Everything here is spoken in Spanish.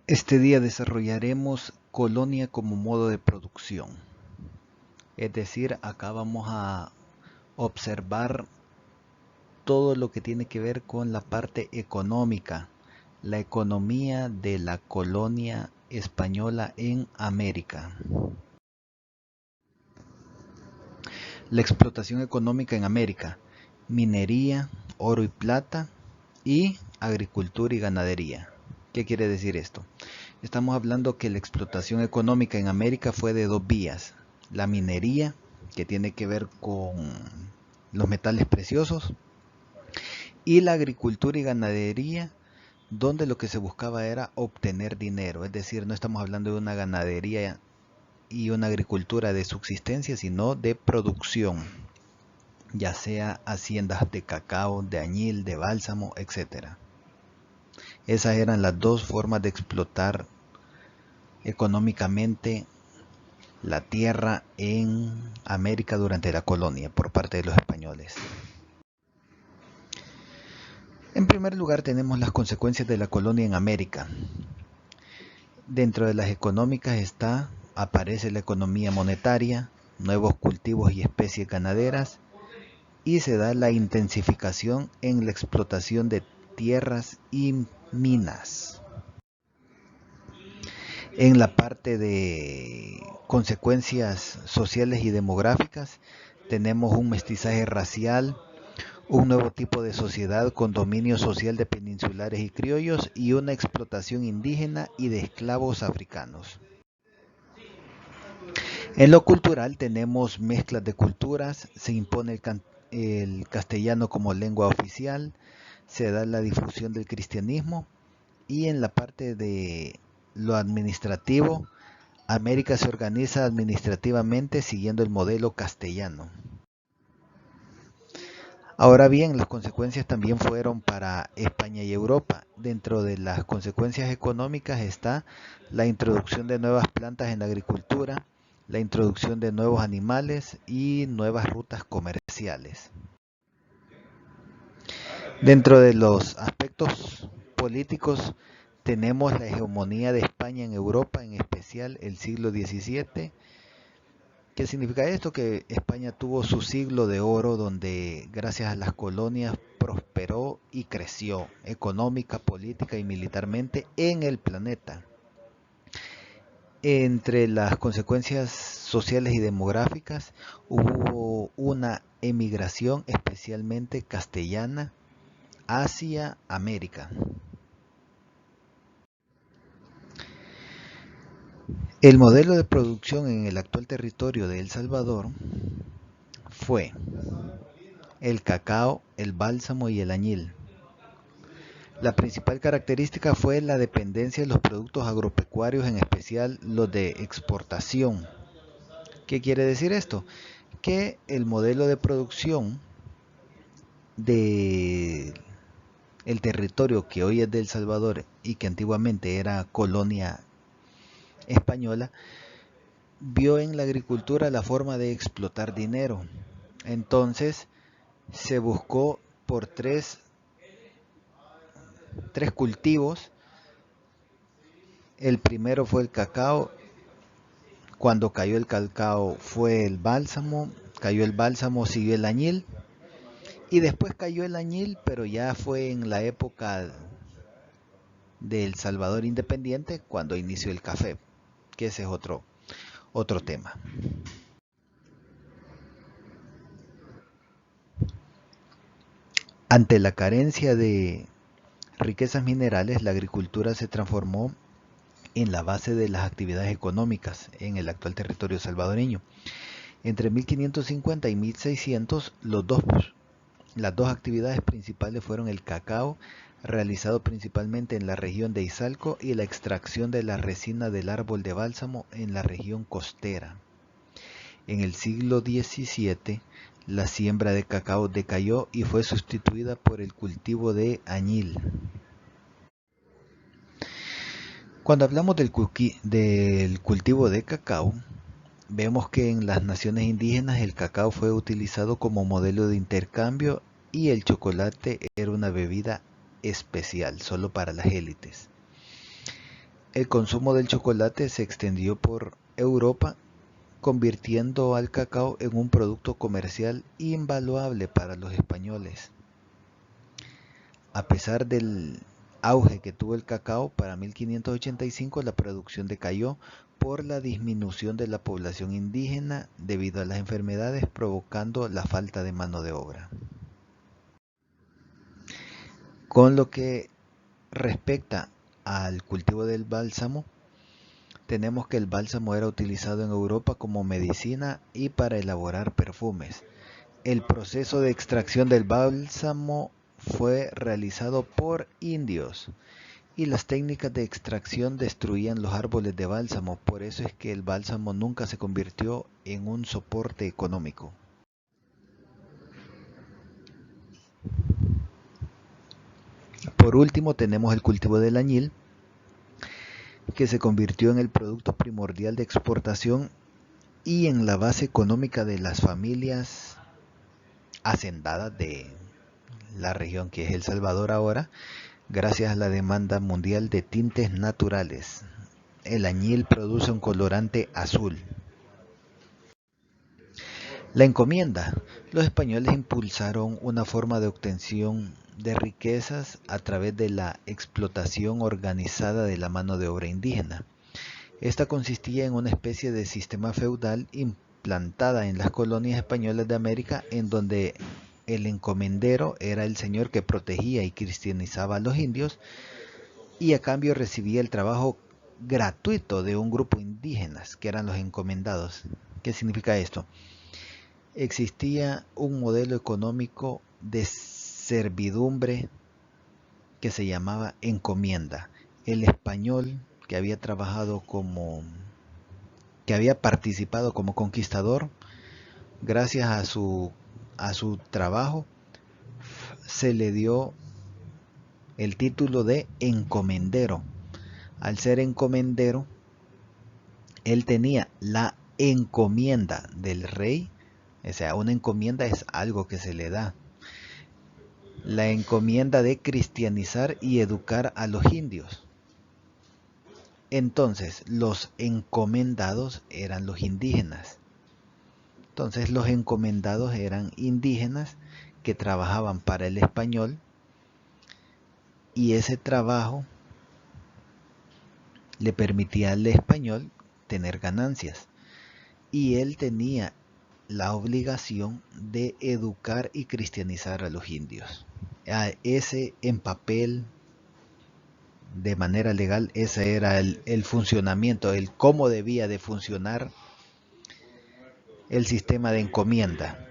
Este día desarrollaremos colonia como modo de producción. Es decir, acá vamos a observar todo lo que tiene que ver con la parte económica, la economía de la colonia española en América. La explotación económica en América: minería, oro y plata, y agricultura y ganadería. ¿Qué quiere decir esto? Estamos hablando que la explotación económica en América fue de dos vías: la minería, que tiene que ver con los metales preciosos, y la agricultura y ganadería, donde lo que se buscaba era obtener dinero. Es decir, no estamos hablando de una ganadería y una agricultura de subsistencia, sino de producción, ya sea haciendas de cacao, de añil, de bálsamo, etc. Esas eran las dos formas de explotar económicamente la tierra en América durante la colonia por parte de los españoles. En primer lugar tenemos las consecuencias de la colonia en América. Dentro de las económicas aparece la economía monetaria, nuevos cultivos y especies ganaderas, y se da la intensificación en la explotación de tierras y minas. En la parte de consecuencias sociales y demográficas tenemos un mestizaje racial, un nuevo tipo de sociedad con dominio social de peninsulares y criollos, y una explotación indígena y de esclavos africanos. En lo cultural tenemos mezclas de culturas, se impone el castellano como lengua oficial, se da la difusión del cristianismo, y en la parte de lo administrativo, América se organiza administrativamente siguiendo el modelo castellano. Ahora bien, las consecuencias también fueron para España y Europa. Dentro de las consecuencias económicas está la introducción de nuevas plantas en la agricultura, la introducción de nuevos animales y nuevas rutas comerciales. Dentro de los aspectos políticos tenemos la hegemonía de España en Europa, en especial el siglo XVII. ¿Qué significa esto? Que España tuvo su siglo de oro, donde gracias a las colonias prosperó y creció económica, política y militarmente en el planeta. Entre las consecuencias sociales y demográficas hubo una emigración especialmente castellana hacia América. El modelo de producción en el actual territorio de El Salvador fue el cacao, el bálsamo y el añil. La principal característica fue la dependencia de los productos agropecuarios, en especial los de exportación. ¿Qué quiere decir esto? Que el modelo de producción del territorio que hoy es de El Salvador y que antiguamente era colonia española, vio en la agricultura la forma de explotar dinero. Entonces se buscó por tres cultivos. El primero fue el cacao. Cuando cayó el cacao fue el bálsamo, cayó el bálsamo, siguió el añil, y después cayó el añil, pero ya fue en la época del Salvador independiente cuando inició el café, que ese es otro tema. Ante la carencia de riquezas minerales, la agricultura se transformó en la base de las actividades económicas en el actual territorio salvadoreño. Entre 1550 y 1600, las dos actividades principales fueron el cacao, realizado principalmente en la región de Izalco, y la extracción de la resina del árbol de bálsamo en la región costera. En el siglo XVII, la siembra de cacao decayó y fue sustituida por el cultivo de añil. Cuando hablamos del cultivo de cacao, vemos que en las naciones indígenas el cacao fue utilizado como modelo de intercambio y el chocolate era una bebida especial, solo para las élites. el consumo del chocolate se extendió por Europa, convirtiendo al cacao en un producto comercial invaluable para los españoles. A pesar del auge que tuvo el cacao, para 1585 la producción decayó por la disminución de la población indígena debido a las enfermedades, provocando la falta de mano de obra. Con lo que respecta al cultivo del bálsamo, tenemos que el bálsamo era utilizado en Europa como medicina y para elaborar perfumes. El proceso de extracción del bálsamo fue realizado por indios y las técnicas de extracción destruían los árboles de bálsamo. Por eso es que el bálsamo nunca se convirtió en un soporte económico. Por último, tenemos el cultivo del añil, que se convirtió en el producto primordial de exportación y en la base económica de las familias hacendadas de la región que es El Salvador ahora, gracias a la demanda mundial de tintes naturales. El añil produce un colorante azul. La encomienda. Los españoles impulsaron una forma de obtención de riquezas a través de la explotación organizada de la mano de obra indígena. Esta consistía en una especie de sistema feudal implantada en las colonias españolas de América, en donde el encomendero era el señor que protegía y cristianizaba a los indios y a cambio recibía el trabajo gratuito de un grupo indígenas, que eran los encomendados. ¿Qué significa esto? Existía un modelo económico de servidumbre que se llamaba encomienda. El español que había participado como conquistador, gracias a su trabajo, se le dio el título de encomendero. Al ser encomendero, él tenía la encomienda del rey. O sea, una encomienda es algo que se le da. La encomienda de cristianizar y educar a los indios. Entonces, los encomendados eran los indígenas. Entonces, los encomendados eran indígenas que trabajaban para el español y ese trabajo le permitía al español tener ganancias. Y él tenía la obligación de educar y cristianizar a los indios. Ese en papel, de manera legal, ese era el funcionamiento, el cómo debía de funcionar el sistema de encomienda.